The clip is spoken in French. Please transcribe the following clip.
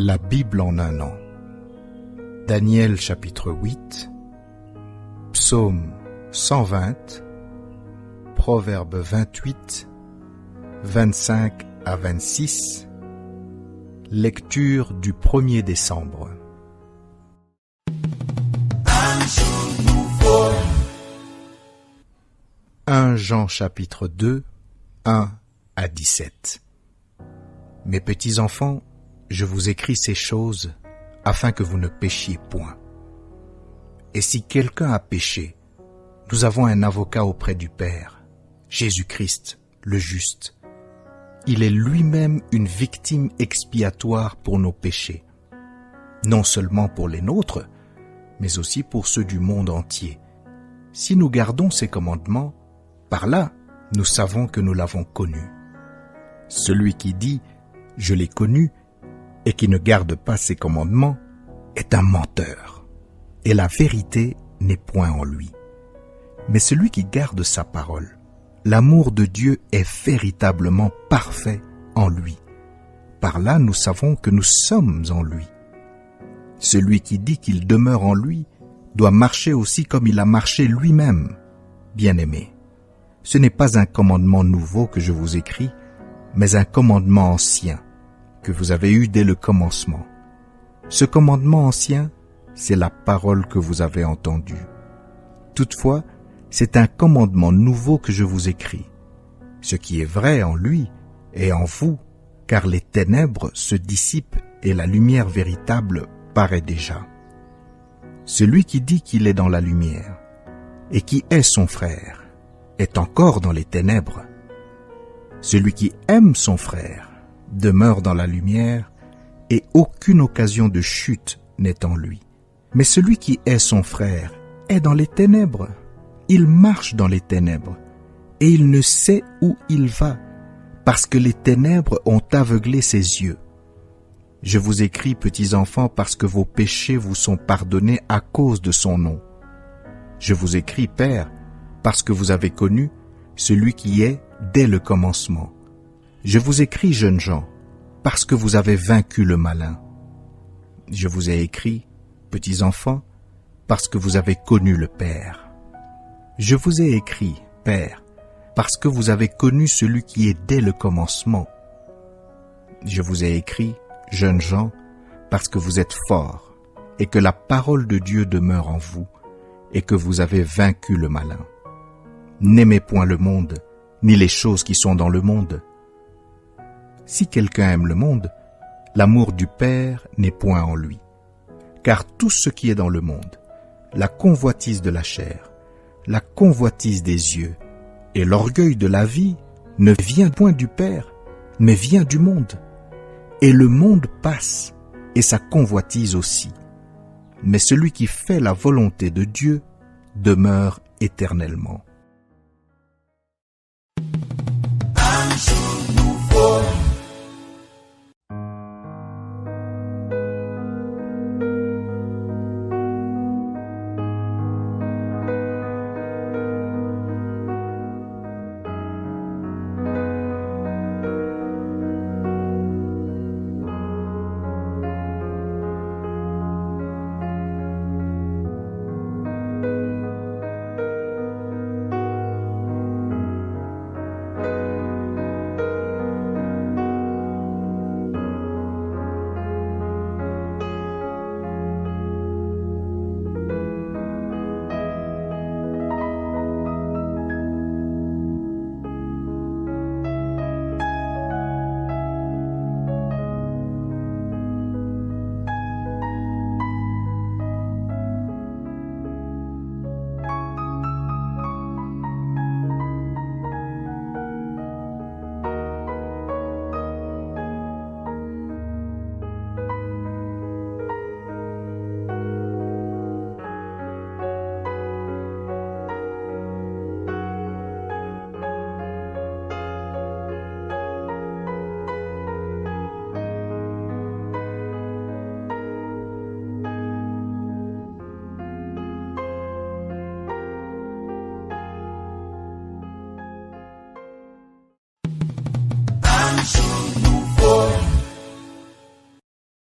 La Bible en un an. Daniel chapitre 8, Psaume 120, Proverbe 28, 25 à 26, lecture du 1er décembre. Un jour nouveau. 1 Jean chapitre 2, 1 à 17. Mes petits enfants, je vous écris ces choses afin que vous ne péchiez point. Et si quelqu'un a péché, nous avons un avocat auprès du Père, Jésus-Christ, le juste. Il est lui-même une victime expiatoire pour nos péchés, non seulement pour les nôtres, mais aussi pour ceux du monde entier. Si nous gardons ses commandements, par là, nous savons que nous l'avons connu. Celui qui dit « Je l'ai connu » et qui ne garde pas ses commandements est un menteur, et la vérité n'est point en lui. Mais celui qui garde sa parole, l'amour de Dieu est véritablement parfait en lui. Par là, nous savons que nous sommes en lui. Celui qui dit qu'il demeure en lui doit marcher aussi comme il a marché lui-même. Bien-aimés, ce n'est pas un commandement nouveau que je vous écris, mais un commandement ancien que vous avez eu dès le commencement. Ce commandement ancien, c'est la parole que vous avez entendue. Toutefois, c'est un commandement nouveau que je vous écris. Ce qui est vrai en lui est en vous, car les ténèbres se dissipent et la lumière véritable paraît déjà. Celui qui dit qu'il est dans la lumière et qui est son frère est encore dans les ténèbres. Celui qui aime son frère demeure dans la lumière et aucune occasion de chute n'est en lui. Mais celui qui est son frère est dans les ténèbres. Il marche dans les ténèbres et il ne sait où il va parce que les ténèbres ont aveuglé ses yeux. Je vous écris, petits enfants, parce que vos péchés vous sont pardonnés à cause de son nom. Je vous écris, Père, parce que vous avez connu celui qui est dès le commencement. Je vous écris, jeunes gens, parce que vous avez vaincu le malin. Je vous ai écrit, petits enfants, parce que vous avez connu le Père. Je vous ai écrit, Père, parce que vous avez connu celui qui est dès le commencement. Je vous ai écrit, jeunes gens, parce que vous êtes forts, et que la parole de Dieu demeure en vous, et que vous avez vaincu le malin. N'aimez point le monde, ni les choses qui sont dans le monde. Si quelqu'un aime le monde, l'amour du Père n'est point en lui. Car tout ce qui est dans le monde, la convoitise de la chair, la convoitise des yeux et l'orgueil de la vie ne vient point du Père, mais vient du monde. Et le monde passe, et sa convoitise aussi. Mais celui qui fait la volonté de Dieu demeure éternellement.